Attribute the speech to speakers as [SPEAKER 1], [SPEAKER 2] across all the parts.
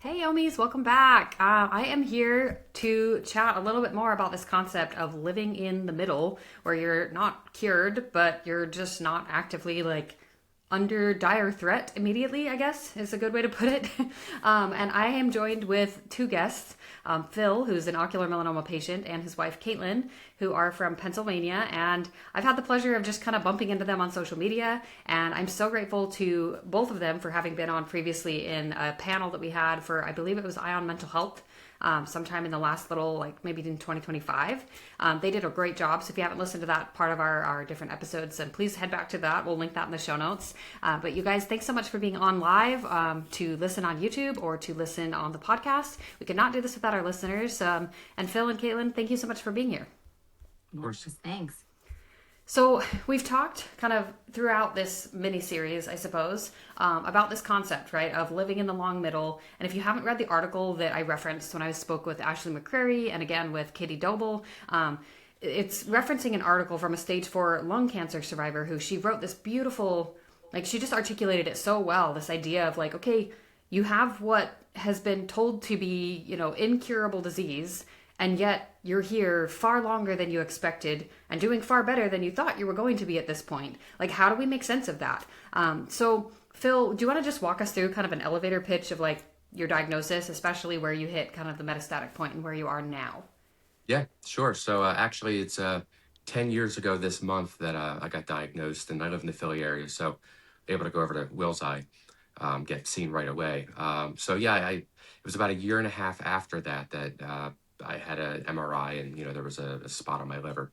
[SPEAKER 1] Hey, Omis, welcome back. I am here to chat a little bit more about this concept of living in the middle, where you're not cured, but you're just not actively under dire threat immediately, I guess is a good way to put it. And I am joined with two guests, Phil, who's an ocular melanoma patient, and his wife, Caitlyn, who are from Pennsylvania. And I've had the pleasure of just kind of bumping into them on social media. And I'm so grateful to both of them for having been on previously in a panel that we had for, I believe it was Ion Mental Health. Sometime in the last maybe in 2025. They did a great job. So if you haven't listened to that part of our different episodes, then please head back to that. We'll link that in the show notes. But you guys, thanks so much for being on live to listen on YouTube or to listen on the podcast. We could not do this without our listeners. And Phil and Caitlyn, thank you so much for being here.
[SPEAKER 2] Of course. Thanks.
[SPEAKER 1] So we've talked kind of throughout this mini series, I suppose, about this concept, right, of living in the long middle. And if you haven't read the article that I referenced when I spoke with Ashley McCrary and again with Katie Doble, it's referencing an article from a stage 4 lung cancer survivor who she wrote this beautiful, she just articulated it so well, this idea of okay, you have what has been told to be, incurable disease, and yet you're here far longer than you expected and doing far better than you thought you were going to be at this point. How do we make sense of that? So Phil, do you want to just walk us through kind of an elevator pitch of your diagnosis, especially where you hit kind of the metastatic point and where you are now?
[SPEAKER 3] Yeah, sure. So actually it's 10 years ago this month that I got diagnosed, and I live in the Philly area. So able to go over to Will's Eye, get seen right away. It was about a year and a half after that I had an MRI, and there was a spot on my liver.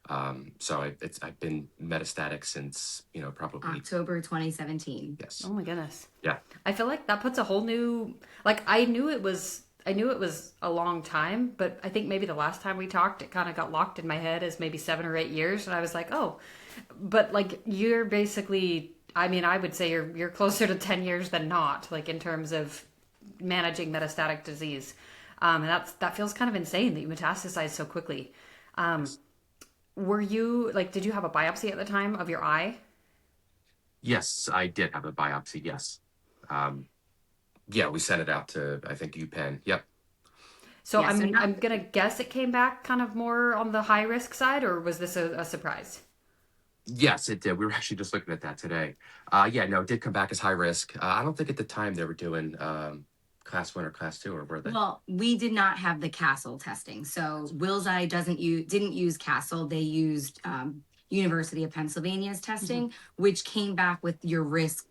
[SPEAKER 3] I've been metastatic since probably
[SPEAKER 2] October 2017.
[SPEAKER 3] Yes.
[SPEAKER 1] Oh my goodness.
[SPEAKER 3] Yeah.
[SPEAKER 1] I feel like that puts a whole new I knew it was a long time, but I think maybe the last time we talked it kind of got locked in my head as maybe 7 or 8 years, and I was like, "Oh." But you're basically, I would say you're closer to 10 years than not, in terms of managing metastatic disease. And that feels kind of insane that you metastasized so quickly. Were you did you have a biopsy at the time of your eye?
[SPEAKER 3] Yes, I did have a biopsy. Yes. Yeah, we sent it out to, I think, UPenn. Yep.
[SPEAKER 1] So
[SPEAKER 2] Yeah,
[SPEAKER 1] I'm gonna guess it came back kind of more on the high risk side, or was this a surprise?
[SPEAKER 3] Yes, it did. We were actually just looking at that today. Yeah, no, it did come back as high risk. I don't think at the time they were doing class 1 or class 2, or were they?
[SPEAKER 2] Well, we did not have the Castle testing. So Will's Eye didn't use Castle. They used University of Pennsylvania's testing, which came back with your risk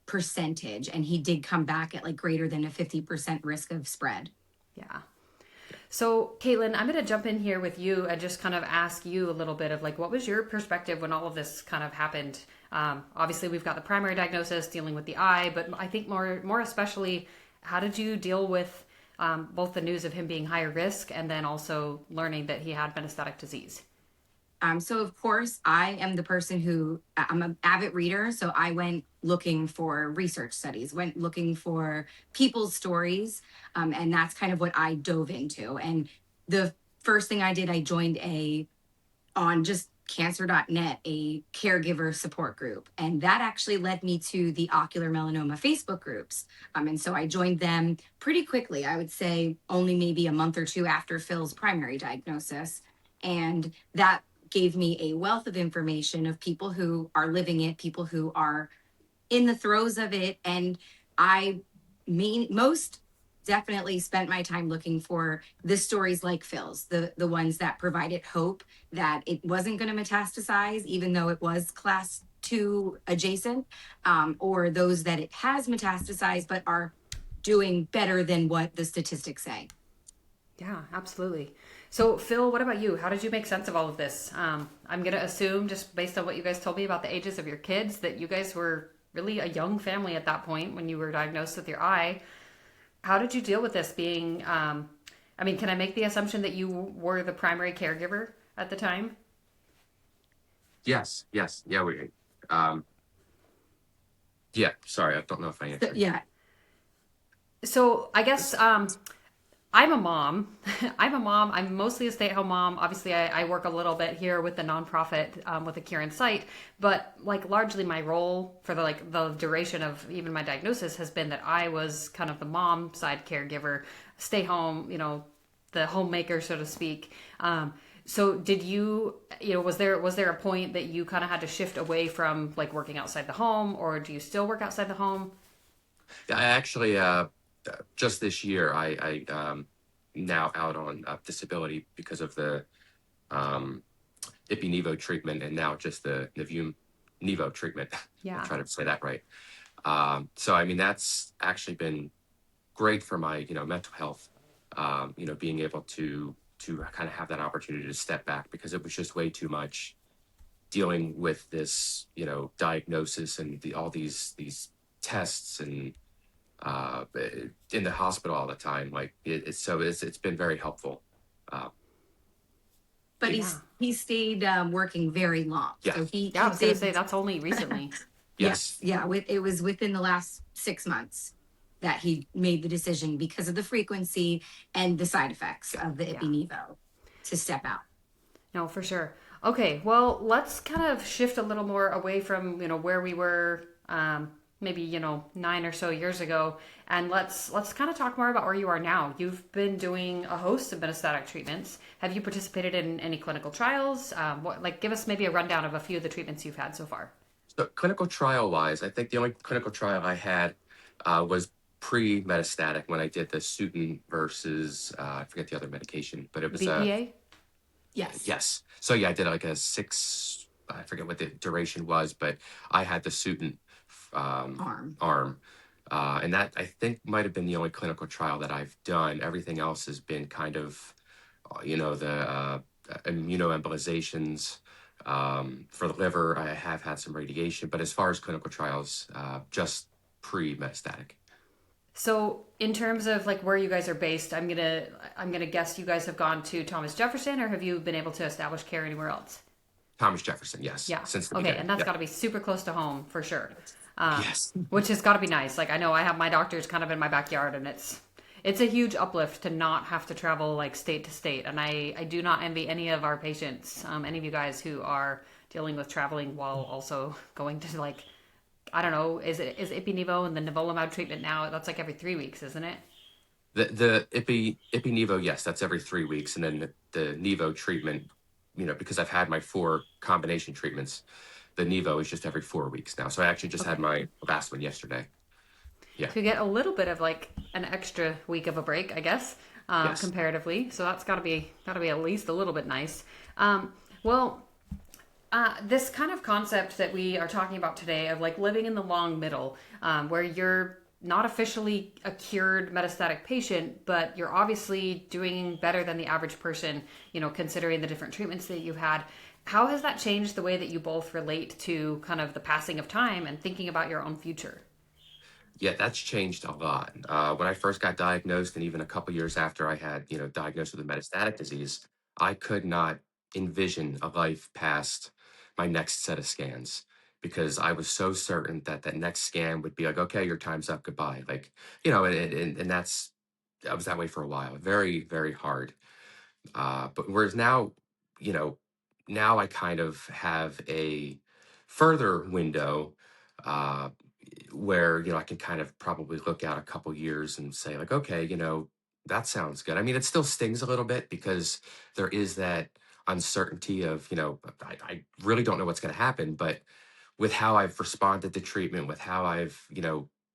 [SPEAKER 2] percentage, and he did come back at greater than a 50% risk of spread.
[SPEAKER 1] Yeah. So, Caitlyn, I'm going to jump in here with you and just kind of ask you a little bit of what was your perspective when all of this kind of happened? Obviously, we've got the primary diagnosis dealing with the eye, but I think more especially, how did you deal with both the news of him being higher risk and then also learning that he had metastatic disease?
[SPEAKER 2] So of course, I am the person who I'm an avid reader. So I went looking for research studies, went looking for people's stories. And that's kind of what I dove into. And the first thing I did, I joined on just cancer.net, a caregiver support group. And that actually led me to the ocular melanoma Facebook groups. And so I joined them pretty quickly. I would say only maybe a month or two after Phil's primary diagnosis. And that gave me a wealth of information of people who are living it, people who are in the throes of it. And most definitely spent my time looking for the stories like Phil's, the ones that provided hope that it wasn't going to metastasize, even though it was class 2 adjacent, or those that it has metastasized, but are doing better than what the statistics say.
[SPEAKER 1] Yeah, absolutely. So, Phil, what about you? How did you make sense of all of this? I'm going to assume, just based on what you guys told me about the ages of your kids, that you guys were really a young family at that point when you were diagnosed with your eye. How did you deal with this being, can I make the assumption that you were the primary caregiver at the time?
[SPEAKER 3] Yes. Yeah, sorry, I don't know if I answered.
[SPEAKER 2] Yeah.
[SPEAKER 1] So I guess I'm a mom. I'm a mom. I'm mostly a stay-at-home mom. Obviously, I work a little bit here with the nonprofit with the Kieran site, but like largely my role for the duration of even my diagnosis has been that I was kind of the mom side caregiver, stay home, the homemaker, so to speak. So did was there a point that you kind of had to shift away from like working outside the home, or do you still work outside the home?
[SPEAKER 3] Yeah, I actually just this year I now out on disability because of the um, Ipi-Nivo treatment and now just the Nivo treatment. I'll
[SPEAKER 1] Yeah.
[SPEAKER 3] try to say that right. So I mean that's actually been great for my mental health. Being able to kind of have that opportunity to step back because it was just way too much dealing with this diagnosis and all these tests and uh, in the hospital all the time. Like it's been very helpful. Uh,
[SPEAKER 2] But
[SPEAKER 3] it,
[SPEAKER 1] Yeah.
[SPEAKER 2] he stayed working very long.
[SPEAKER 3] yeah.
[SPEAKER 2] So he
[SPEAKER 1] Yeah, I
[SPEAKER 2] he
[SPEAKER 1] was gonna say
[SPEAKER 2] did.
[SPEAKER 1] that's only recently.
[SPEAKER 2] Yes,
[SPEAKER 3] Yes.
[SPEAKER 2] yeah. It was within the last 6 months that he made the decision because of the frequency and the side effects
[SPEAKER 3] Yeah.
[SPEAKER 2] of the
[SPEAKER 1] Yeah.
[SPEAKER 2] Ipi-Nivo to step out.
[SPEAKER 1] No, for sure. Okay, well, let's kind of shift a little more away from, where we were maybe, 9 or so years ago, and let's kind of talk more about where you are now. You've been doing a host of metastatic treatments. Have you participated in any clinical trials? Give us maybe a rundown of a few of the treatments you've had so far.
[SPEAKER 3] So clinical trial wise, I think the only clinical trial I had was pre-metastatic when I did the Sutin versus I forget the other medication, but it was
[SPEAKER 1] BPA?
[SPEAKER 2] Yes,
[SPEAKER 3] yes. So yeah, I did like a six. I forget what the duration was, but I had the Sutin um,
[SPEAKER 2] arm.
[SPEAKER 3] arm, and that I think might have been the only clinical trial that I've done. Everything else has been kind of, the immunoembolizations. For the liver, I have had some radiation, but as far as clinical trials, just pre-metastatic.
[SPEAKER 1] So, in terms of like where you guys are based, I'm gonna guess you guys have gone to Thomas Jefferson, or have you been able to establish care anywhere else?
[SPEAKER 3] Thomas Jefferson, yes,
[SPEAKER 1] Yeah.
[SPEAKER 3] since the
[SPEAKER 1] Okay,
[SPEAKER 3] beginning.
[SPEAKER 1] and that's
[SPEAKER 3] Yeah.
[SPEAKER 1] got to be super close to home for sure.
[SPEAKER 3] Yes.
[SPEAKER 1] Which has got to be nice. Like I know I have my doctors kind of in my backyard, and it's a huge uplift to not have to travel like state to state. And I do not envy any of our patients, any of you guys who are dealing with traveling while also going to like I don't know, is Ipi-Nivo and the nivolumab treatment now? That's like every 3 weeks, isn't it?
[SPEAKER 3] The Ipi Nivo, yes, that's every 3 weeks, and then the Nivo treatment, because I've had my four combination treatments, the Nivo is just every 4 weeks now. So I actually just had
[SPEAKER 1] Okay.
[SPEAKER 3] my last one yesterday. Yeah.
[SPEAKER 1] So you get a little bit of like an extra week of a break, I guess,
[SPEAKER 3] Yes.
[SPEAKER 1] comparatively. So that's got to be at least a little bit nice. Well, this kind of concept that we are talking about today of like living in the long middle, where you're not officially a cured metastatic patient, but you're obviously doing better than the average person, considering the different treatments that you've had. How has that changed the way that you both relate to kind of the passing of time and thinking about your own future?
[SPEAKER 3] Yeah, that's changed a lot. When I first got diagnosed, and even a couple years after I had, diagnosed with a metastatic disease, I could not envision a life past my next set of scans because I was so certain that that next scan would be like, okay, your time's up, goodbye. Like, and I was that way for a while. Very, very hard. But whereas now, you know, now I kind of have a further window uh, where I can kind of probably look out a couple years and say like, okay, that sounds good. I mean, it still stings a little bit because there is that uncertainty of I really don't know what's going to happen. But with how I've responded to treatment, with how I've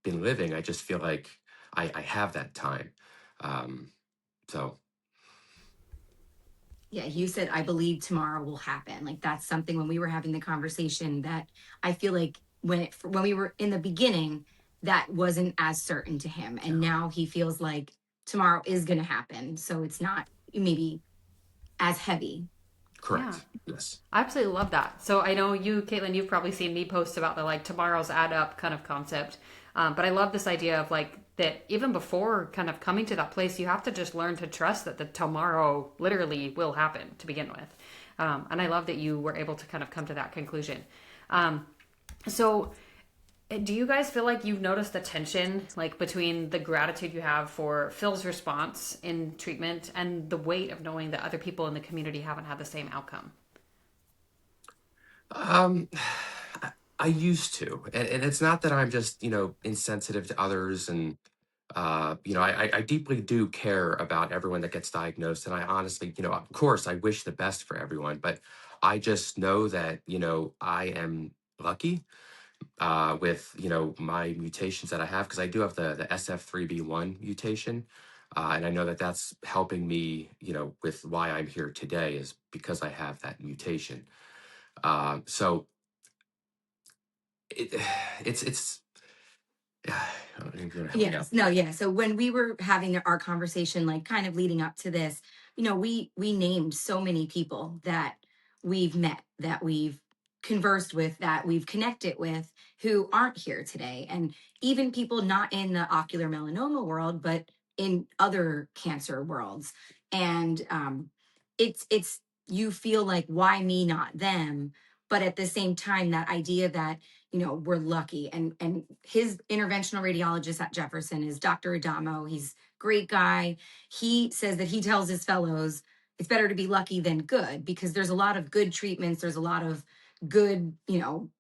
[SPEAKER 3] been living, I just feel like I have that time. Um, so
[SPEAKER 2] Yeah, you said, I believe tomorrow will happen. Like that's something when we were having the conversation that I feel like when we were in the beginning, that wasn't as certain to him. And
[SPEAKER 3] yeah,
[SPEAKER 2] now he feels like tomorrow is going to happen. So it's not maybe as heavy.
[SPEAKER 1] Yeah.
[SPEAKER 3] correct. Yes.
[SPEAKER 1] I absolutely love that. So I know you, Caitlin, you've probably seen me post about the like tomorrow's add up kind of concept. But I love this idea of like that even before kind of coming to that place, you have to just learn to trust that the tomorrow literally will happen to begin with. And I love that you were able to kind of come to that conclusion. So Do you guys feel like you've noticed the tension, like between the gratitude you have for Phil's response in treatment and the weight of knowing that other people in the community haven't had the same outcome?
[SPEAKER 3] Um, I I used to, and it's not that I'm just, insensitive to others, and I deeply do care about everyone that gets diagnosed, and I honestly, of course, I wish the best for everyone, but I just know that, I am lucky with, my mutations that I have, because I do have the SF3B1 mutation. And I know that that's helping me, with why I'm here today is because I have that mutation. So it, it's I don't know if you're gonna help me out.
[SPEAKER 2] Yes. No, yeah. So when we were having our conversation, like kind of leading up to this, we named so many people that we've met, that we've conversed with, that we've connected with, who aren't here today. And even people not in the ocular melanoma world, but in other cancer worlds. And it's you feel like, why me, not them? But at the same time, that idea that we're lucky. And his interventional radiologist at Jefferson is Dr. Adamo. He's a great guy. He says that he tells his fellows it's better to be lucky than good, because there's a lot of good treatments, there's a lot of good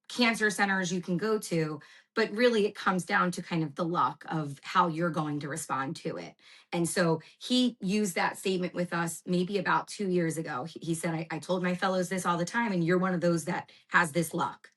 [SPEAKER 2] cancer centers you can go to, but really it comes down to kind of the luck of how you're going to respond to it. And so he used that statement with us maybe about 2 years ago. He said, I told my fellows this all the time, and you're one of those that has this luck.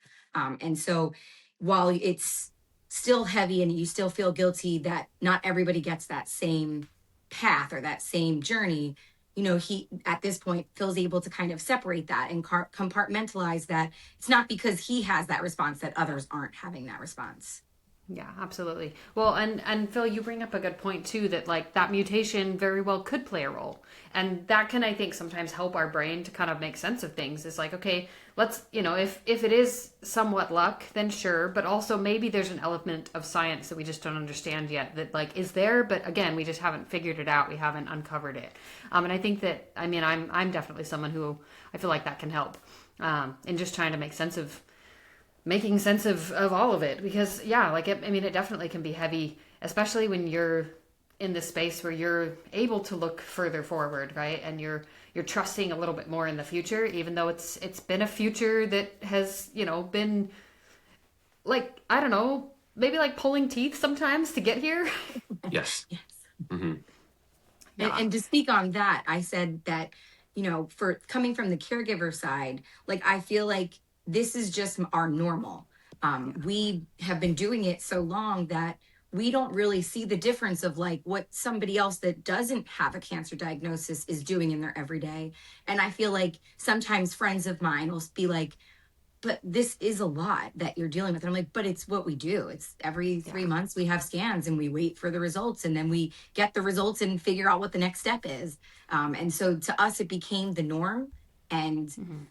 [SPEAKER 2] And so while it's still heavy and you still feel guilty that not everybody gets that same path or that same journey, he at this point feels able to kind of separate that and compartmentalize that it's not because he has that response that others aren't having that response.
[SPEAKER 1] Yeah, absolutely. Well, and Phil, you bring up a good point too, that like that mutation very well could play a role. And that can, I think, sometimes help our brain to kind of make sense of things. It's like, okay, let's, if it is somewhat luck, then sure, but also maybe there's an element of science that we just don't understand yet, that like is there, but again, we just haven't figured it out. We haven't uncovered it. And I think that, I mean, I'm definitely someone who I feel like that can help in just trying to make sense of making sense of all of it, because yeah, like I mean, it definitely can be heavy, especially when you're in this space where you're able to look further forward, right? And you're trusting a little bit more in the future, even though it's been a future that has, been like, I don't know, maybe like pulling teeth sometimes to get here.
[SPEAKER 3] Yes.
[SPEAKER 2] Yes.
[SPEAKER 3] Hmm.
[SPEAKER 1] Yeah.
[SPEAKER 2] And to speak on that, I said that, for coming from the caregiver side, like I feel like this is just our normal.
[SPEAKER 1] Yeah.
[SPEAKER 2] We have been doing it so long that we don't really see the difference of like what somebody else that doesn't have a cancer diagnosis is doing in their everyday. And I feel like sometimes friends of mine will be like, but this is a lot that you're dealing with. And I'm like, but it's what we do. It's every
[SPEAKER 1] Yeah.
[SPEAKER 2] 3 months we have scans and we wait for the results, and then we get the results and figure out what the next step is. And so to us, it became the norm. And
[SPEAKER 1] Mm-hmm.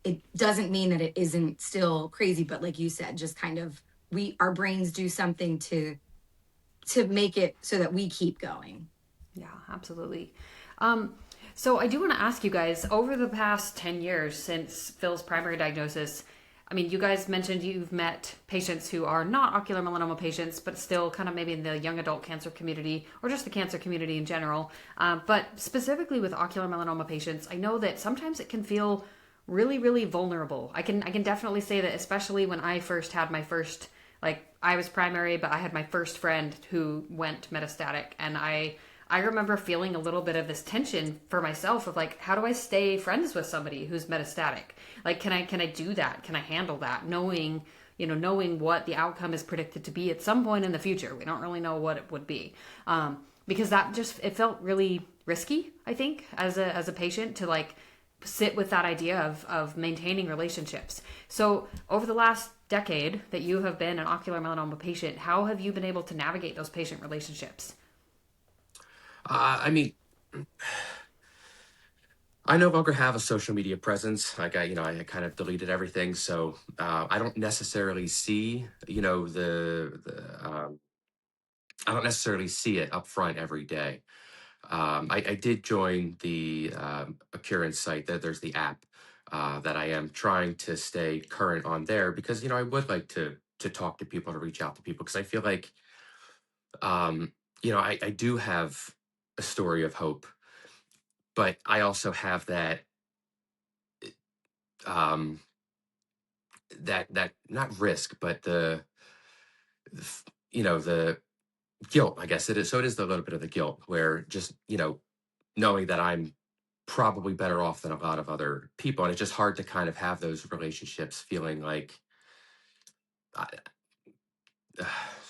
[SPEAKER 2] it doesn't mean that it isn't still crazy, but like you said, just kind of our brains do something to make it so that we keep going.
[SPEAKER 1] Yeah, absolutely. Um, so I do want to ask you guys, over the past 10 years since Phil's primary diagnosis, I mean, you guys mentioned you've met patients who are not ocular melanoma patients, but still kind of maybe in the young adult cancer community or just the cancer community in general. But specifically with ocular melanoma patients, I know that sometimes it can feel really, really vulnerable. I can definitely say that, especially when I first had my first, like I was primary, but I had my first friend who went metastatic, and I remember feeling a little bit of this tension for myself of like, how do I stay friends with somebody who's metastatic? Like, can I do that? Can I handle that? Knowing what the outcome is predicted to be at some point in the future. We don't really know what it would be. Because that just, it felt really risky, I think, as a patient to like sit with that idea of maintaining relationships. So over the last decade that you have been an ocular melanoma patient, how have you been able to navigate those patient relationships?
[SPEAKER 3] I mean, I no longer have a social media presence. Like I kind of deleted everything, so I don't necessarily see, I don't necessarily see it up front every day. I did join the Occurrence site. That there's the app that I am trying to stay current on there, because I would like to talk to people, to reach out to people, because I feel like, um, I do have a story of hope, but I also have um, that not risk, but the guilt, I guess it is. So it is a little bit of the guilt where just, knowing that I'm probably better off than a lot of other people. And it's just hard to kind of have those relationships feeling like, I,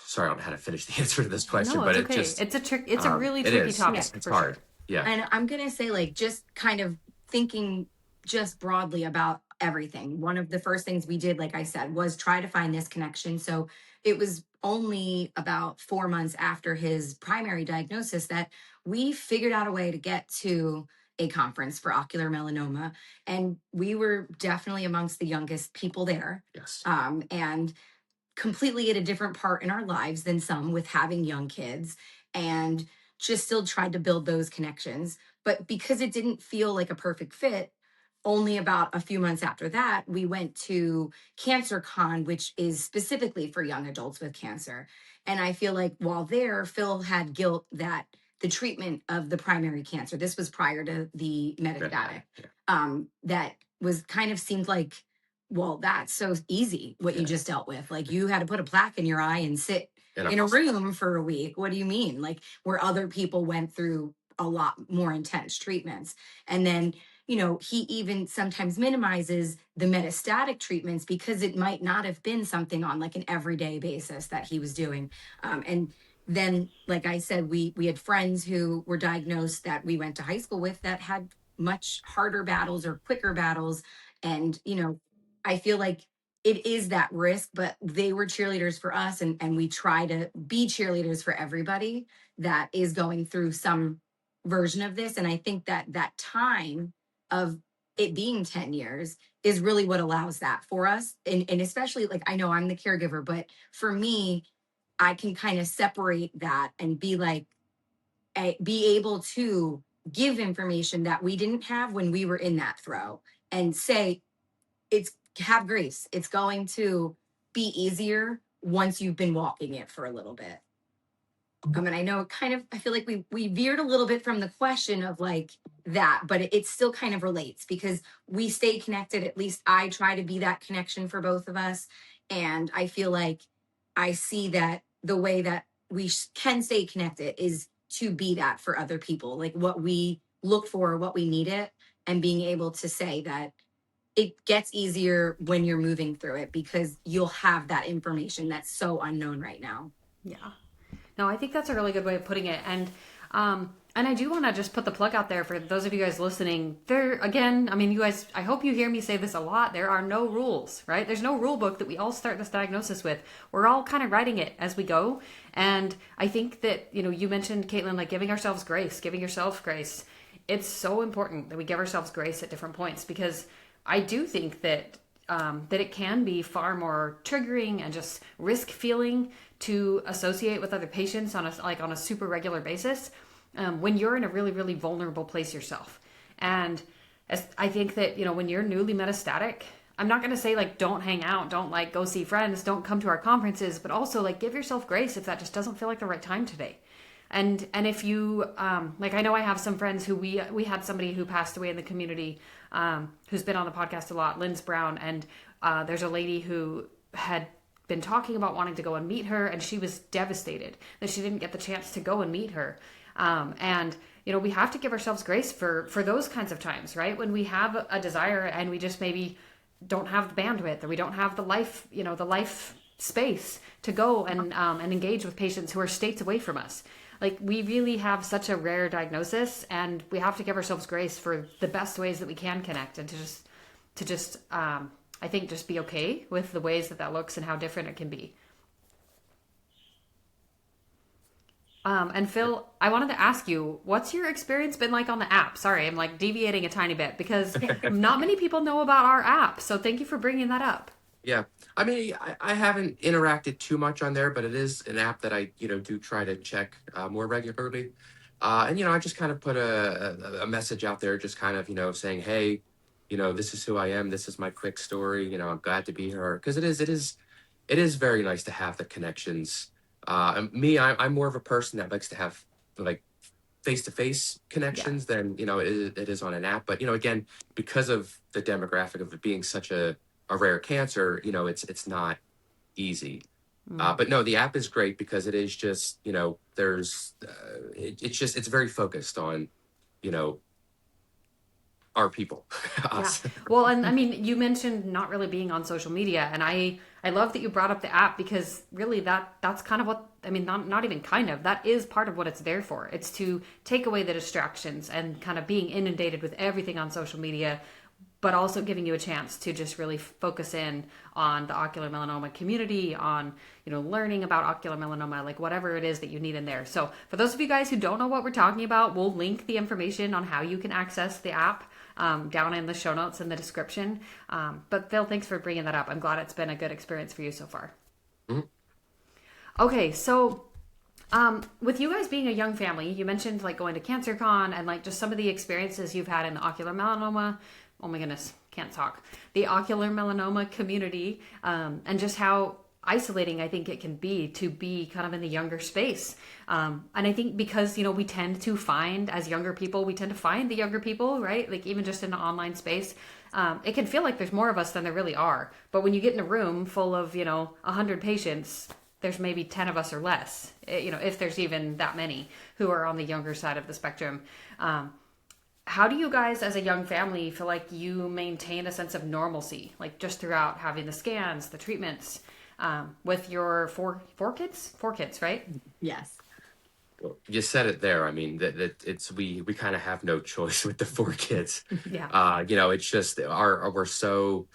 [SPEAKER 3] sorry, I don't know how to finish the answer to this question,
[SPEAKER 1] No,
[SPEAKER 3] but
[SPEAKER 1] it's
[SPEAKER 3] it
[SPEAKER 1] okay.
[SPEAKER 3] just,
[SPEAKER 1] It's a really
[SPEAKER 3] it
[SPEAKER 1] tricky
[SPEAKER 3] is,
[SPEAKER 2] Yeah.
[SPEAKER 1] topic
[SPEAKER 3] it's
[SPEAKER 1] for
[SPEAKER 3] hard.
[SPEAKER 1] sure.
[SPEAKER 3] Yeah.
[SPEAKER 2] And I'm going to say, like, just kind of thinking just broadly about everything. One of the first things we did, like I said, was try to find this connection. So it was only about 4 months after his primary diagnosis that we figured out a way to get to a conference for ocular melanoma. And we were definitely amongst the youngest people there.
[SPEAKER 3] Yes.
[SPEAKER 2] And completely at a different part in our lives than some with having young kids, and just still tried to build those connections. But because it didn't feel like a perfect fit, only about a few months after that, we went to Cancer Con, which is specifically for young adults with cancer. And I feel like while there, Phil had guilt that the treatment of the primary cancer, this was prior to the metastatic,
[SPEAKER 3] Yeah.
[SPEAKER 2] that was kind of seemed like, well, that's so easy what you
[SPEAKER 3] Yeah.
[SPEAKER 2] just dealt with. Like, you had to put a plaque in your eye and sit in a room for a week. What do you mean? Like, where other people went through a lot more intense treatments. And then, he even sometimes minimizes the metastatic treatments because it might not have been something on like an everyday basis that he was doing. And then, like I said, we had friends who were diagnosed that we went to high school with that had much harder battles or quicker battles. And, I feel like it is that risk, but they were cheerleaders for us. And we try to be cheerleaders for everybody that is going through some version of this. And I think that that time of it being 10 years is really what allows that for us. And especially, like, I know I'm the caregiver, but for me, I can kind of separate that and be like, be able to give information that we didn't have when we were in that throw, and say, it's, have grace. It's going to be easier once you've been walking it for a little bit. And I know I feel like we veered a little bit from the question of like that, but it still kind of relates because we stay connected. At least I try to be that connection for both of us. And I feel like I see that the way that we can stay connected is to be that for other people, like what we look for, what we need it, and being able to say that it gets easier when you're moving through it because you'll have that information that's so unknown right now.
[SPEAKER 1] Yeah. No, I think that's a really good way of putting it. And I do want to just put the plug out there for those of you guys listening. There, again, I mean, you guys, I hope you hear me say this a lot. There are no rules, right? There's no rule book that we all start this diagnosis with. We're all kind of writing it as we go. And I think that, you mentioned, Caitlyn, like giving ourselves grace, giving yourself grace. It's so important that we give ourselves grace at different points because I do think that that it can be far more triggering and just risk feeling to associate with other patients on a super regular basis when you're in a really, really vulnerable place yourself. And I think that, when you're newly metastatic, I'm not going to say like don't hang out, don't like go see friends, don't come to our conferences, but also like give yourself grace if that just doesn't feel like the right time today. And if you like, I know I have some friends who we had somebody who passed away in the community who's been on the podcast a lot, Lynn's Brown, and there's a lady who had been talking about wanting to go and meet her, and she was devastated that she didn't get the chance to go and meet her. And we have to give ourselves grace for those kinds of times, right? When we have a desire and we just maybe don't have the bandwidth or we don't have the life, the life space to go and engage with patients who are states away from us. Like, we really have such a rare diagnosis, and we have to give ourselves grace for the best ways that we can connect, and to just I think just be okay with the ways that looks and how different it can be. And Phil, I wanted to ask you, what's your experience been like on the app? Sorry, I'm like deviating a tiny bit because not many people know about our app. So thank you for bringing that up.
[SPEAKER 3] Yeah. I mean, I haven't interacted too much on there, but it is an app that I, do try to check more regularly. And, I just kind of put a message out there, just kind of, saying, hey, this is who I am. This is my quick story. I'm glad to be here. Because it is, it is very nice to have the connections. And me, I'm more of a person that likes to have like face-to-face
[SPEAKER 1] Yeah.
[SPEAKER 3] connections than it is on an app. But again, because of the demographic of it being such a rare cancer, it's not easy.
[SPEAKER 1] Mm.
[SPEAKER 3] But no, the app is great because it is just there's it's very focused on you know our people,
[SPEAKER 1] Yeah.
[SPEAKER 3] us.
[SPEAKER 1] Well, and I mean, you mentioned not really being on social media, and I love that you brought up the app because really that's kind of what I mean, not even kind of. That is part of what it's there for. It's to take away the distractions and kind of being inundated with everything on social media, but also giving you a chance to just really focus in on the ocular melanoma community, on learning about ocular melanoma, like whatever it is that you need in there. So for those of you guys who don't know what we're talking about, we'll link the information on how you can access the app down in the show notes in the description. But Phil, thanks for bringing that up. I'm glad it's been a good experience for you so far.
[SPEAKER 3] Mhm.
[SPEAKER 1] Okay, so with you guys being a young family, you mentioned like going to CancerCon and like just some of the experiences you've had in the ocular melanoma. Oh my goodness, can't talk. The ocular melanoma community, and just how isolating I think it can be to be kind of in the younger space. And I think because we tend to find as younger people, we tend to find the younger people, right? Like even just in the online space. It can feel like there's more of us than there really are. But when you get in a room full of 100 patients, there's maybe 10 of us or less, if there's even that many who are on the younger side of the spectrum. How do you guys as a young family feel like you maintain a sense of normalcy, like just throughout having the scans, the treatments, with your four kids, right?
[SPEAKER 2] Yes.
[SPEAKER 3] Well, you said it there. I mean, that it's we kind of have no choice with the four kids.
[SPEAKER 1] Yeah.
[SPEAKER 3] It's just we're so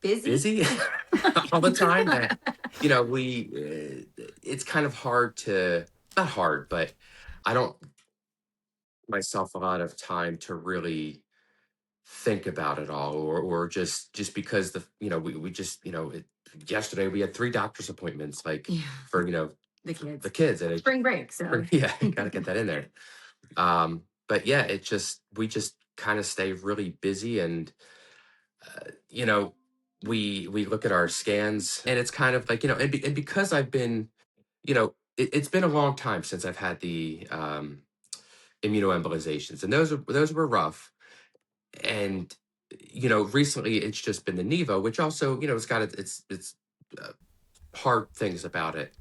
[SPEAKER 2] Busy.
[SPEAKER 3] busy all the time that we it's kind of hard to not hard, but I don't myself a lot of time to really think about it all, or just because we just yesterday we had three doctor's appointments like
[SPEAKER 2] Yeah.
[SPEAKER 3] for
[SPEAKER 2] The
[SPEAKER 3] the
[SPEAKER 2] kids.
[SPEAKER 3] kids, and
[SPEAKER 2] Spring break. So
[SPEAKER 3] yeah, gotta get that in there. But yeah, we just kind of stay really busy, and you know we look at our scans, and it's kind of like and because I've been it's been a long time since I've had the immunoembolizations, and those were rough. And recently it's just been the Nevo, which also it's got its uh, hard things about it,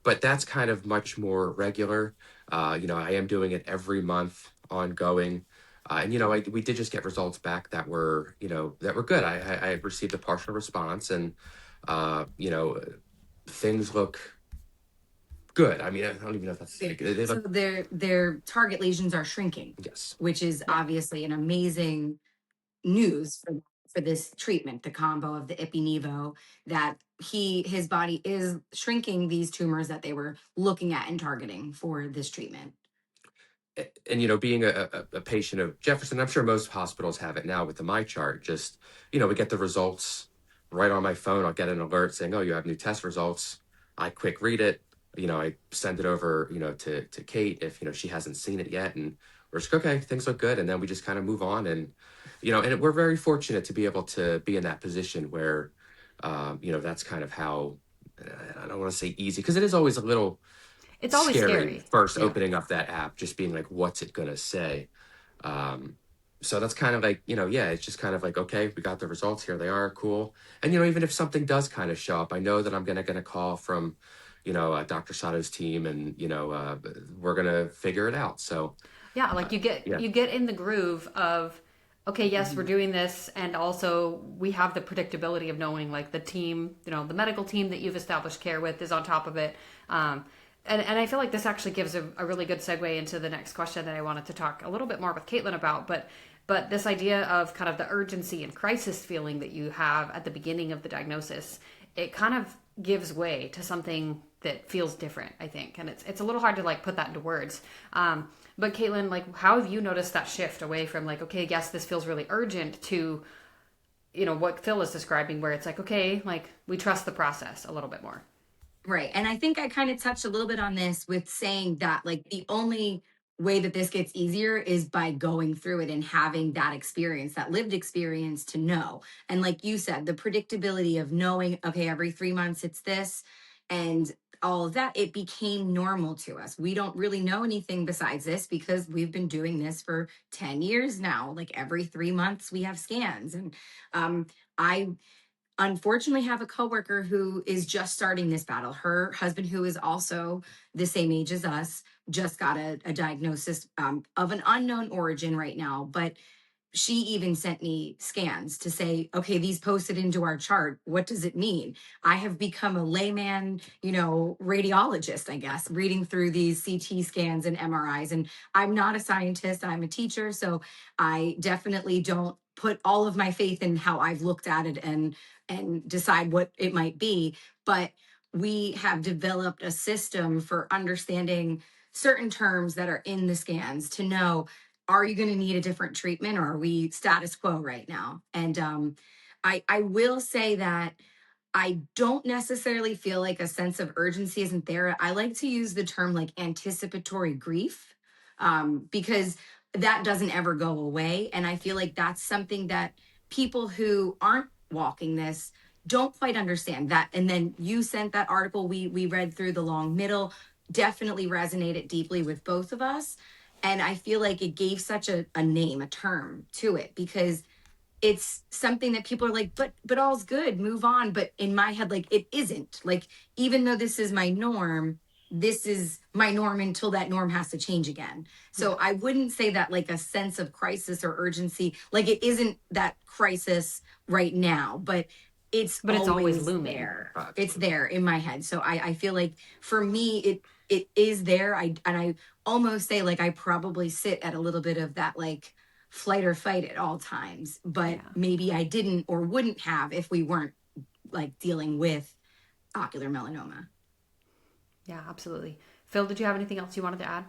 [SPEAKER 3] but that's kind of much more regular. I am doing it every month, ongoing. And we did just get results back that were good. I received a partial response, and things look good. I mean, I don't even know if that's like, they
[SPEAKER 2] so
[SPEAKER 3] look.
[SPEAKER 2] their target lesions are shrinking,
[SPEAKER 3] Yes.
[SPEAKER 2] which is obviously an amazing news for this treatment, the combo of the Ipi-Nivo, that his body is shrinking these tumors that they were looking at and targeting for this treatment.
[SPEAKER 3] And being a patient of Jefferson, I'm sure most hospitals have it now with the my chart. Just we get the results right on my phone. I'll get an alert saying, oh, you have new test results. I quick read it. I send it over to Kate if she hasn't seen it yet, and we're just okay, things look good, and then we just kind of move on. And we're very fortunate to be able to be in that position where that's kind of how, I don't want to say easy, because it is always a little
[SPEAKER 1] It's always
[SPEAKER 3] scary
[SPEAKER 1] scary.
[SPEAKER 3] first
[SPEAKER 1] Yeah.
[SPEAKER 3] opening up that app, just being like, what's it gonna say? Um, so that's kind of like, yeah, it's just kind of like, okay, we got the results, here they are, cool. And even if something does kind of show up, I know that I'm gonna get a call from Dr. Sato's team, and we're gonna figure it out. So
[SPEAKER 1] Yeah, like
[SPEAKER 3] yeah.
[SPEAKER 1] you get in the groove of okay, yes, we're doing this, and also we have the predictability of knowing like the team, the medical team that you've established care with is on top of it. And I feel like this actually gives a really good segue into the next question that I wanted to talk a little bit more with Caitlyn about, but this idea of kind of the urgency and crisis feeling that you have at the beginning of the diagnosis, it kind of gives way to something that feels different, I think, and it's a little hard to like put that into words. But Caitlyn, like, how have you noticed that shift away from like, okay, yes, this feels really urgent to, what Phil is describing, where it's like, okay, like we trust the process a little bit more.
[SPEAKER 2] Right. And I think I kind of touched a little bit on this with saying that like the only way that this gets easier is by going through it and having that experience, that lived experience to know. And like you said, the predictability of knowing, okay, every 3 months it's this and all of that, it became normal to us. We don't really know anything besides this because we've been doing this for 10 years now. Like every 3 months we have scans. And I unfortunately have a coworker who is just starting this battle. Her husband, who is also the same age as us, just got a diagnosis of an unknown origin right now. But she even sent me scans to say, okay, these posted into our chart. What does it mean? I have become a layman, radiologist, I guess, reading through these CT scans and MRIs. And I'm not a scientist, I'm a teacher. So I definitely don't put all of my faith in how I've looked at it and decide what it might be. But we have developed a system for understanding certain terms that are in the scans to know, are you going to need a different treatment or are we status quo right now? And I will say that I don't necessarily feel like a sense of urgency isn't there. I like to use the term like anticipatory grief because that doesn't ever go away. And I feel like that's something that people who aren't walking this don't quite understand that. And then you sent that article we read through, the long middle, definitely resonated deeply with both of us. And I feel like it gave such a name, a term to it, because it's something that people are like, but all's good, move on. But in my head, like, it isn't. Like, even though this is my norm, this is my norm until that norm has to change again. So I wouldn't say that like a sense of crisis or urgency, like it isn't that crisis right now, but it's
[SPEAKER 1] always looming.
[SPEAKER 2] there. It's there in my head. So I feel like for me, it is there. I almost say like I probably sit at a little bit of that like flight or fight at all times, but maybe I didn't or wouldn't have if we weren't like dealing with ocular melanoma.
[SPEAKER 1] Yeah, absolutely. Phil, did you have anything else you wanted to add?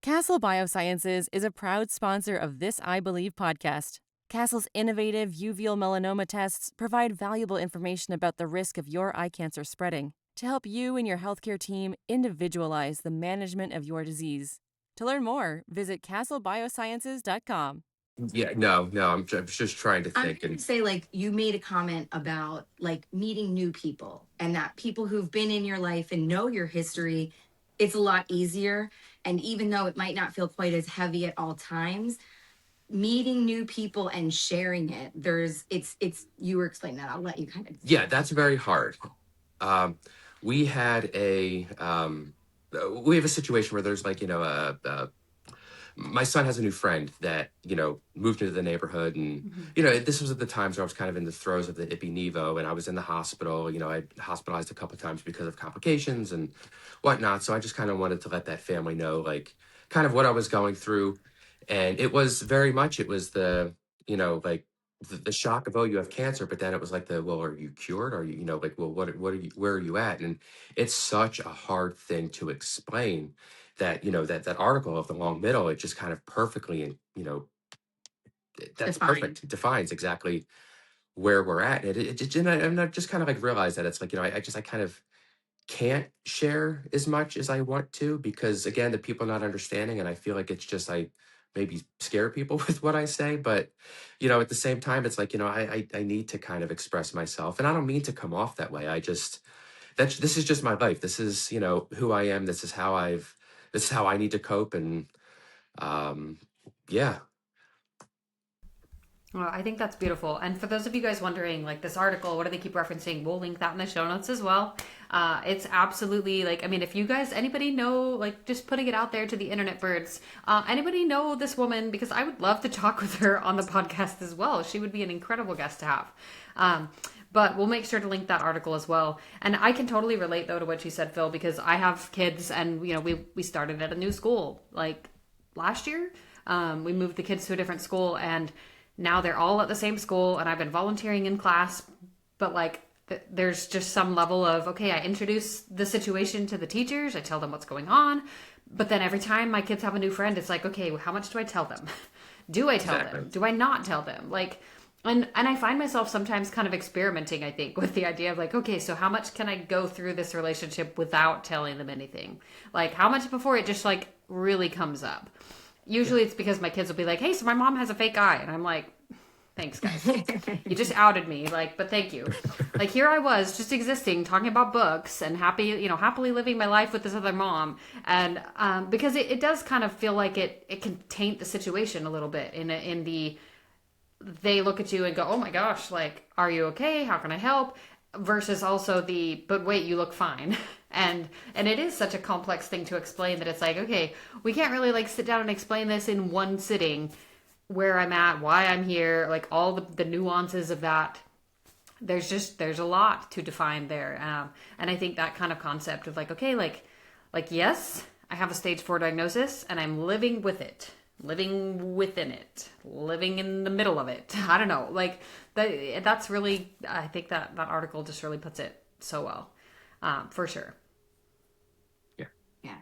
[SPEAKER 4] Castle Biosciences is a proud sponsor of this I Believe podcast. Castle's innovative uveal melanoma tests provide valuable information about the risk of your eye cancer spreading to help you and your healthcare team individualize the management of your disease. To learn more, visit castlebiosciences.com.
[SPEAKER 3] Yeah, no, I'm just trying to
[SPEAKER 2] I'm
[SPEAKER 3] think.
[SPEAKER 2] going to say, like, you made a comment about like meeting new people and that people who've been in your life and know your history, it's a lot easier. And even though it might not feel quite as heavy at all times, meeting new people and sharing it, it's you were explaining that. I'll let you kind of.
[SPEAKER 3] Yeah, that's very hard. We had we have a situation where there's like, my son has a new friend that, moved into the neighborhood. And, this was at the times where I was kind of in the throes of the Ipi-Nevo and I was in the hospital. I hospitalized a couple of times because of complications and whatnot. So I just kind of wanted to let that family know, like, kind of what I was going through. And it was like the shock of, oh, you have cancer. But then it was like well, are you cured? Are you, like, well, what are you, where are you at? And it's such a hard thing to explain that, that article of the long middle, it just kind of perfectly, and, that's perfect. It defines exactly where we're at. And I've just kind of like realized that it's like, I kind of can't share as much as I want to, because again, the people not understanding. And I feel like it's just, I maybe scare people with what I say, but, at the same time, it's like, I need to kind of express myself, and I don't mean to come off that way. This is just my life. This is, who I am. This is how I need to cope. And, yeah.
[SPEAKER 1] Well, I think that's beautiful. And for those of you guys wondering, like, this article, what do they keep referencing? We'll link that in the show notes as well. It's absolutely like, I mean, if you guys, anybody know, like, just putting it out there to the internet birds, anybody know this woman? Because I would love to talk with her on the podcast as well. She would be an incredible guest to have. But we'll make sure to link that article as well. And I can totally relate, though, to what you said, Phil, because I have kids and, we started at a new school like last year. We moved the kids to a different school, and now they're all at the same school, and I've been volunteering in class, but like there's just some level of, okay, I introduce the situation to the teachers, I tell them what's going on, but then every time my kids have a new friend, it's like, okay, how much do I tell them? Do I tell them? Do I not tell them? Like, And I find myself sometimes kind of experimenting, I think, with the idea of like, okay, so how much can I go through this relationship without telling them anything? Like, how much before it just like really comes up? Usually it's because my kids will be like, hey, so my mom has a fake eye. And I'm like, thanks, guys. You just outed me. Like, but thank you. Like, here I was just existing, talking about books and happily living my life with this other mom. And because it does kind of feel like it can taint the situation a little bit in the they look at you and go, oh my gosh, like, are you okay? How can I help? Versus also but wait, you look fine. And it is such a complex thing to explain that it's like, okay, we can't really like sit down and explain this in one sitting, where I'm at, why I'm here, like all the nuances of that. There's a lot to define there. And I think that kind of concept of like, okay, like yes, I have a stage 4 diagnosis and I'm living with it, living within it, living in the middle of it. I don't know. Like that's really, I think that article just really puts it so well, for sure.
[SPEAKER 3] Yeah.
[SPEAKER 2] Yes.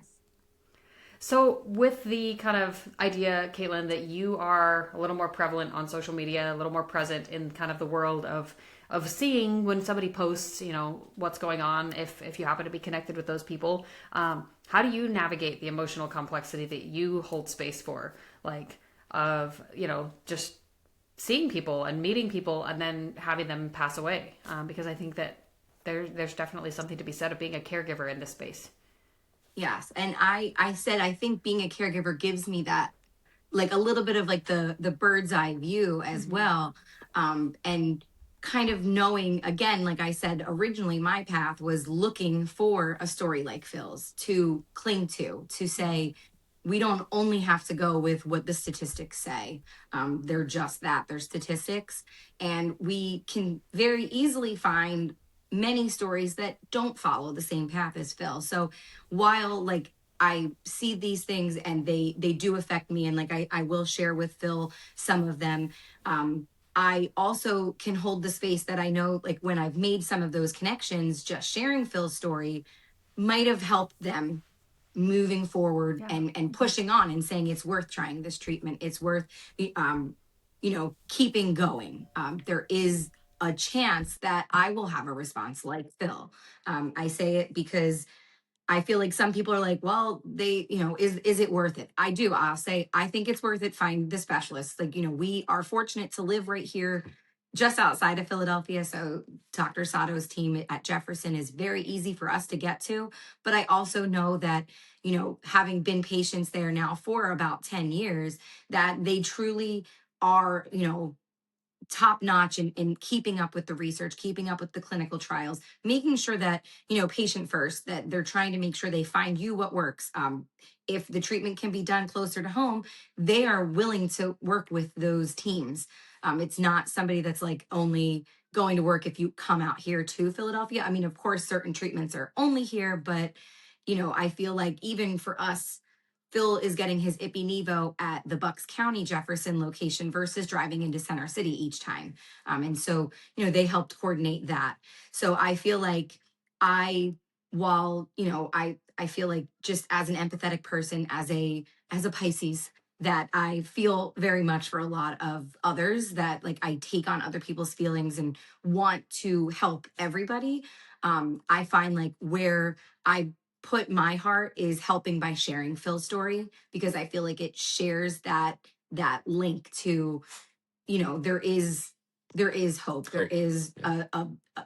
[SPEAKER 1] So with the kind of idea, Caitlyn, that you are a little more prevalent on social media, a little more present in kind of the world of seeing when somebody posts, what's going on, if you happen to be connected with those people, how do you navigate the emotional complexity that you hold space for, like of, just seeing people and meeting people and then having them pass away? Because I think that there's definitely something to be said of being a caregiver in this space.
[SPEAKER 2] Yes. And I said, I think being a caregiver gives me that, like a little bit of like the bird's eye view as well. And kind of knowing, again, like I said, originally my path was looking for a story like Phil's to cling to say, we don't only have to go with what the statistics say. They're just that, they're statistics. And we can very easily find many stories that don't follow the same path as Phil. So while like I see these things and they do affect me, and like I will share with Phil some of them, I also can hold the space that I know, like when I've made some of those connections, just sharing Phil's story might have helped them moving forward.
[SPEAKER 1] Yeah.
[SPEAKER 2] And pushing on and saying it's worth trying this treatment, it's worth keeping going. There is a chance that I will have a response like Phil. I say it because I feel like some people are like, well, is it worth it? I'll say, I think it's worth it. Find the specialists. Like, we are fortunate to live right here just outside of Philadelphia. So Dr. Sato's team at Jefferson is very easy for us to get to. But I also know that, having been patients there now for about 10 years, that they truly are, top notch in keeping up with the research, keeping up with the clinical trials, making sure that, patient first, that they're trying to make sure they find you what works. If the treatment can be done closer to home, they are willing to work with those teams. It's not somebody that's like only going to work if you come out here to Philadelphia. I mean, of course, certain treatments are only here, but, I feel like even for us, Phil is getting his Ipi-Nivo at the Bucks County Jefferson location versus driving into Center City each time. And so, they helped coordinate that. So I feel like I feel like just as an empathetic person, as a Pisces, that I feel very much for a lot of others, that like I take on other people's feelings and want to help everybody. I find like where I put my heart is helping by sharing Phil's story, because I feel like it shares that link to, there is hope. There is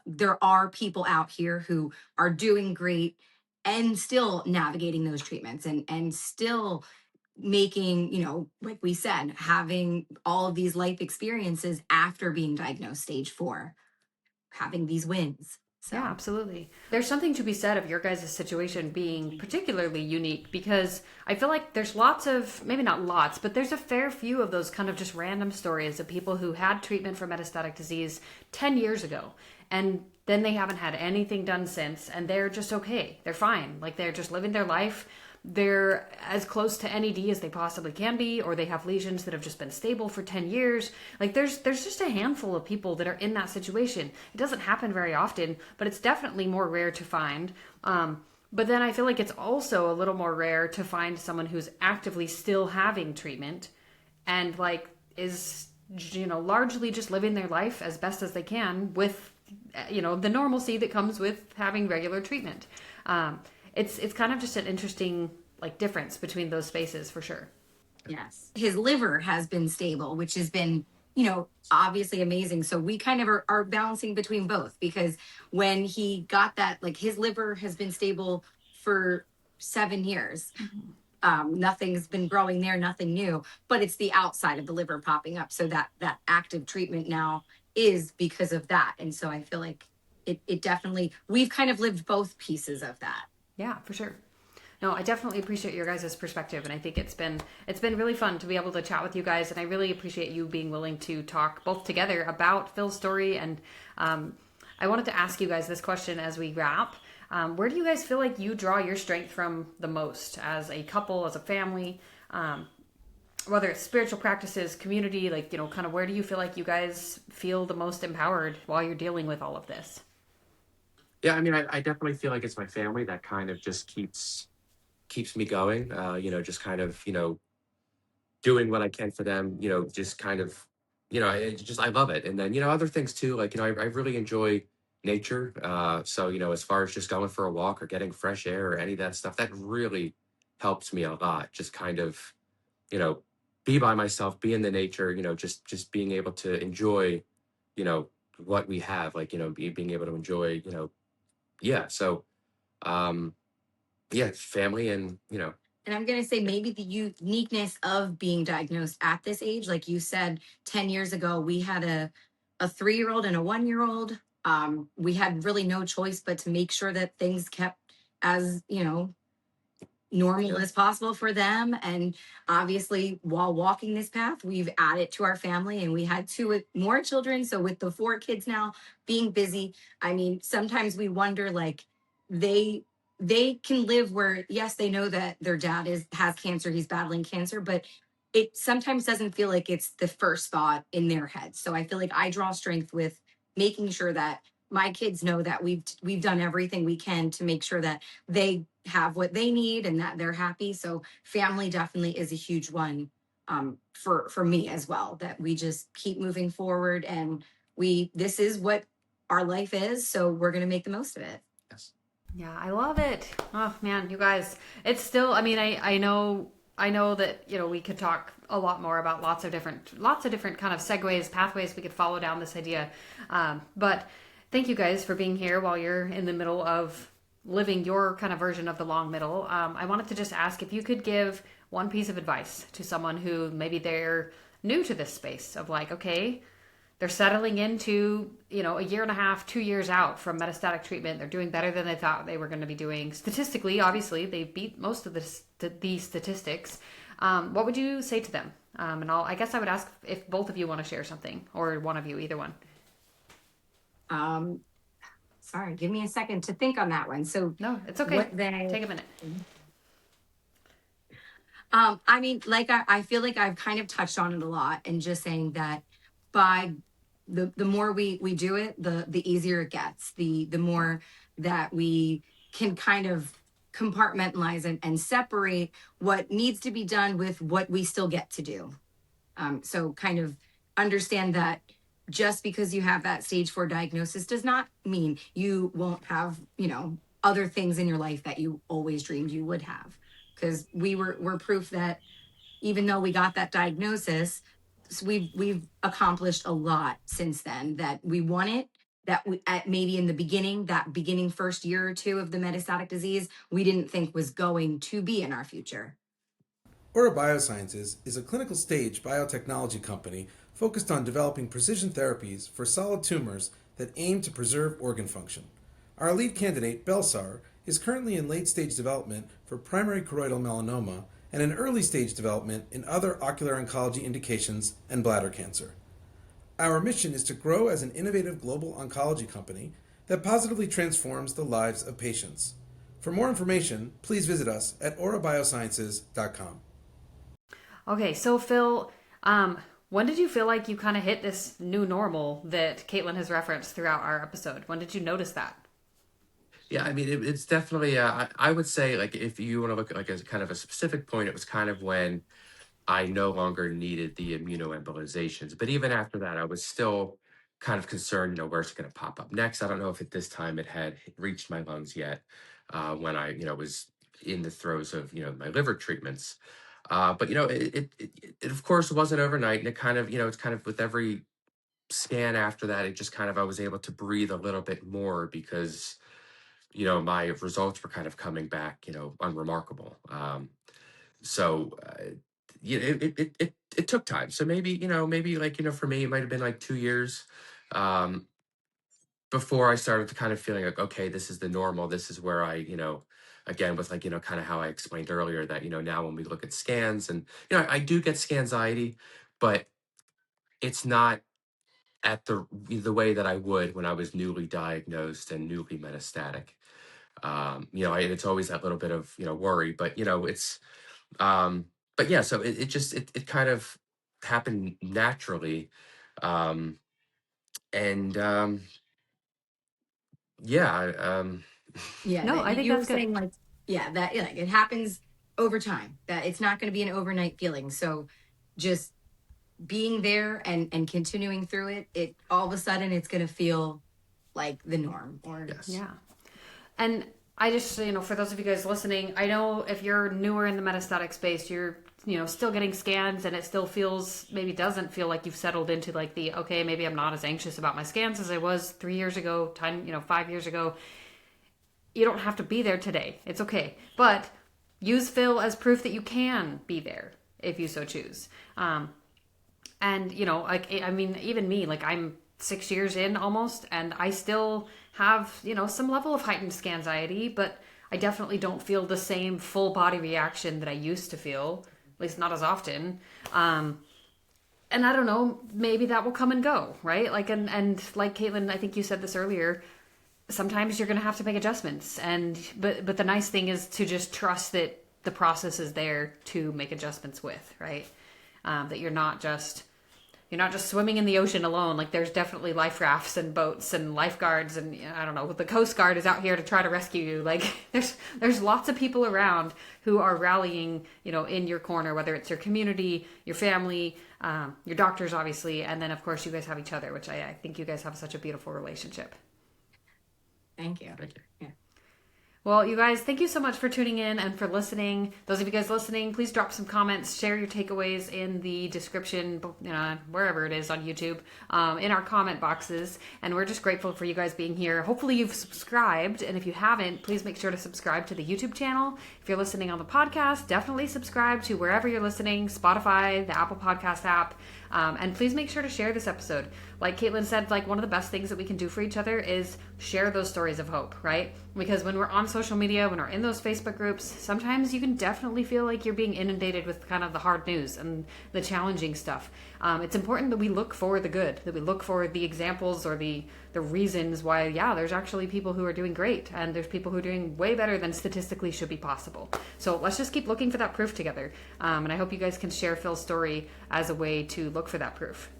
[SPEAKER 2] there are people out here who are doing great and still navigating those treatments and still making, like we said, having all of these life experiences after being diagnosed stage 4, having these wins. So.
[SPEAKER 1] Yeah, absolutely. There's something to be said of your guys' situation being particularly unique, because I feel like there's lots of, maybe not lots, but there's a fair few of those kind of just random stories of people who had treatment for metastatic disease 10 years ago, and then they haven't had anything done since, and they're just okay. They're fine. Like they're just living their life. They're as close to NED as they possibly can be, or they have lesions that have just been stable for 10 years. Like there's just a handful of people that are in that situation. It doesn't happen very often, but it's definitely more rare to find. But then I feel like it's also a little more rare to find someone who's actively still having treatment and like is largely just living their life as best as they can with, the normalcy that comes with having regular treatment. It's kind of just an interesting like difference between those spaces for sure.
[SPEAKER 2] Yes. His liver has been stable, which has been, obviously amazing. So we kind of are balancing between both, because when he got that, like, his liver has been stable for 7 years. Nothing's been growing there, nothing new, but it's the outside of the liver popping up. So that active treatment now is because of that. And so I feel like it definitely, we've kind of lived both pieces of that.
[SPEAKER 1] Yeah, for sure. No, I definitely appreciate your guys' perspective, and I think it's been really fun to be able to chat with you guys, and I really appreciate you being willing to talk both together about Phil's story. And I wanted to ask you guys this question as we wrap. Where do you guys feel like you draw your strength from the most as a couple, as a family? Whether it's spiritual practices, community, like, kind of where do you feel like you guys feel the most empowered while you're dealing with all of this?
[SPEAKER 3] Yeah, I mean, I definitely feel like it's my family that kind of just keeps me going. Just kind of doing what I can for them. Just kind of I love it. And then other things too. Like I really enjoy nature. So as far as just going for a walk or getting fresh air or any of that stuff, that really helps me a lot. Just kind of you know be by myself, be in the nature. Just being able to enjoy you know what we have. Like being able to enjoy. Yeah. So um yeah, family and
[SPEAKER 2] And I'm going to say maybe the uniqueness of being diagnosed at this age. Like you said, 10 years ago, we had a 3-year-old and a 1-year-old. We had really no choice but to make sure that things kept as, normal
[SPEAKER 3] yeah.
[SPEAKER 2] as possible for them. And obviously, while walking this path, we've added to our family, and we had 2 more children. So with the 4 kids now being busy, I mean, sometimes we wonder, like, they they can live where, yes, they know that their dad has cancer, he's battling cancer, but it sometimes doesn't feel like it's the first thought in their head. So I feel like I draw strength with making sure that my kids know that we've done everything we can to make sure that they have what they need and that they're happy. So family definitely is a huge one, for me as well, that we just keep moving forward, and this is what our life is, so we're going to make the most of it.
[SPEAKER 3] Yes.
[SPEAKER 1] Yeah, I love it. Oh man, you guys, it's still, I mean, I know that, we could talk a lot more about lots of different kind of segues, pathways we could follow down this idea. But thank you guys for being here while you're in the middle of living your kind of version of the long middle. I wanted to just ask if you could give one piece of advice to someone who maybe they're new to this space of like, okay, they're settling into, a year and a half, 2 years out from metastatic treatment. They're doing better than they thought they were going to be doing. Statistically, obviously, they beat most of these statistics. What would you say to them? And I guess I would ask if both of you want to share something, or one of you, either one.
[SPEAKER 2] Sorry, give me a second to think on that one. So
[SPEAKER 1] No, it's okay. Take a minute.
[SPEAKER 2] I mean, like I feel like I've kind of touched on it a lot, and just saying that by the more we do it, the easier it gets. The more that we can kind of compartmentalize and separate what needs to be done with what we still get to do. So kind of understand that just because you have that stage 4 diagnosis does not mean you won't have, other things in your life that you always dreamed you would have. Because we're proof that even though we got that diagnosis, we've accomplished a lot since then, that we wanted, that we, at maybe in the beginning, that beginning first year or two of the metastatic disease, we didn't think was going to be in our future.
[SPEAKER 5] Aura Biosciences is a clinical stage biotechnology company focused on developing precision therapies for solid tumors that aim to preserve organ function. Our lead candidate, Belsar, is currently in late-stage development for primary choroidal melanoma and in early-stage development in other ocular oncology indications and bladder cancer. Our mission is to grow as an innovative global oncology company that positively transforms the lives of patients. For more information, please visit us at aurabiosciences.com.
[SPEAKER 1] Okay, so Phil, when did you feel like you kind of hit this new normal that Caitlyn has referenced throughout our episode? When did you notice that?
[SPEAKER 3] Yeah, I mean, it's definitely. I would say, like, if you want to look at like as kind of a specific point, it was kind of when I no longer needed the immunoembolizations. But even after that, I was still kind of concerned, where's it going to pop up next? I don't know if at this time it had reached my lungs yet, when I, was in the throes of, my liver treatments. But, it of course wasn't overnight. And it kind of, it's kind of with every scan after that, it just kind of, I was able to breathe a little bit more because, my results were kind of coming back, unremarkable. So it took time. So maybe like, for me, it might have been like 2 years, um, before I started to kind of feeling like, okay, this is the normal. This is where I, again, with like, kind of how I explained earlier that, now when we look at scans and, I do get scanxiety, but it's not at the way that I would when I was newly diagnosed and newly metastatic. It's always that little bit of, worry, but, um, but yeah, so it kind of happened naturally. Um, and yeah,
[SPEAKER 2] Yeah,
[SPEAKER 1] No,
[SPEAKER 2] that
[SPEAKER 1] I think
[SPEAKER 2] you were
[SPEAKER 1] that's good.
[SPEAKER 2] saying like, yeah, that yeah, like it happens over time. That it's not going to be an overnight feeling. So just being there and continuing through it, it all of a sudden it's going to feel like the norm. Or
[SPEAKER 3] yes.
[SPEAKER 1] Yeah. And I just, for those of you guys listening, I know if you're newer in the metastatic space, you're, still getting scans and it still maybe doesn't feel like you've settled into like okay, maybe I'm not as anxious about my scans as I was 3 years ago, 5 years ago. You don't have to be there today. It's okay. But use Phil as proof that you can be there if you so choose. And, like, I mean, even me, like, I'm 6 years in almost, and I still have, some level of heightened scanxiety, but I definitely don't feel the same full body reaction that I used to feel, at least not as often. And I don't know, maybe that will come and go, right? Like, and like Caitlyn, I think you said this earlier, sometimes you're going to have to make adjustments. But the nice thing is to just trust that the process is there to make adjustments with, right? That you're not just swimming in the ocean alone. Like there's definitely life rafts and boats and lifeguards and I don't know, the Coast Guard is out here to try to rescue you. Like there's lots of people around who are rallying, in your corner, whether it's your community, your family, your doctors, obviously, and then of course you guys have each other, which I think you guys have such a beautiful relationship.
[SPEAKER 2] thank you.
[SPEAKER 3] Thank you.
[SPEAKER 2] Yeah.
[SPEAKER 1] Well, you guys, thank you so much for tuning in and for listening. Those of you guys listening, please drop some comments, share your takeaways in the description, wherever it is on YouTube, in our comment boxes. And we're just grateful for you guys being here. Hopefully you've subscribed. And if you haven't, please make sure to subscribe to the YouTube channel. If you're listening on the podcast, definitely subscribe to wherever you're listening, Spotify, the Apple Podcast app. And please make sure to share this episode. Like Caitlyn said, like one of the best things that we can do for each other is share those stories of hope, right? Because when we're on social media, when we're in those Facebook groups, sometimes you can definitely feel like you're being inundated with kind of the hard news and the challenging stuff. It's important that we look for the good, that we look for the examples or the reasons why, yeah, there's actually people who are doing great and there's people who are doing way better than statistically should be possible. So let's just keep looking for that proof together. And I hope you guys can share Phil's story as a way to look for that proof.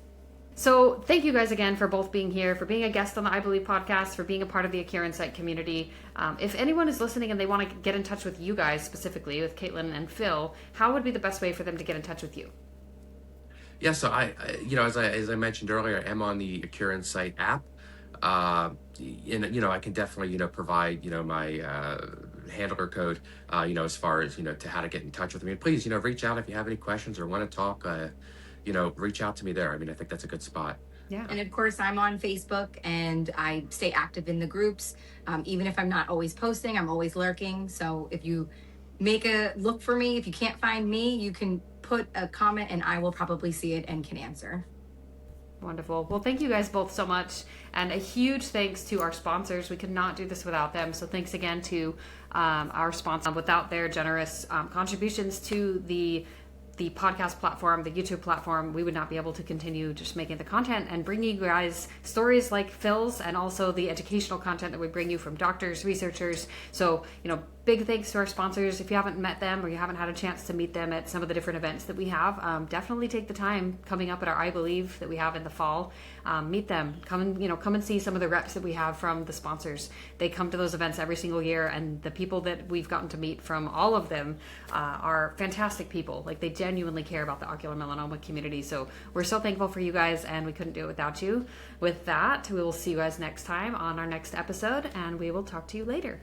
[SPEAKER 1] So thank you guys again for both being here, for being a guest on the I Believe podcast, for being a part of the Ocular Insight community. If anyone is listening and they want to get in touch with you guys specifically, with Caitlyn and Phil, how would be the best way for them to get in touch with you?
[SPEAKER 3] Yeah, so I as I mentioned earlier, I am on the Ocular Insight app. And I can definitely provide my handler code as far as to how to get in touch with me. And please reach out if you have any questions or want to talk. Reach out to me there. I mean, I think that's a good spot.
[SPEAKER 1] Yeah.
[SPEAKER 2] And of course, I'm on Facebook and I stay active in the groups. Even if I'm not always posting, I'm always lurking. So if you make a look for me, if you can't find me, you can put a comment and I will probably see it and can answer.
[SPEAKER 1] Wonderful. Well, thank you guys both so much. And a huge thanks to our sponsors. We could not do this without them. So thanks again to our sponsor. Without their generous contributions to the podcast platform, the YouTube platform, we would not be able to continue just making the content and bringing you guys stories like Phil's and also the educational content that we bring you from doctors, researchers. So, big thanks to our sponsors. If you haven't met them or you haven't had a chance to meet them at some of the different events that we have, definitely take the time coming up at our I Believe that we have in the fall. Meet them. Come and see some of the reps that we have from the sponsors. They come to those events every single year, and the people that we've gotten to meet from all of them are fantastic people. Like, they genuinely care about the ocular melanoma community. So we're so thankful for you guys, and we couldn't do it without you. With that, we will see you guys next time on our next episode, and we will talk to you later.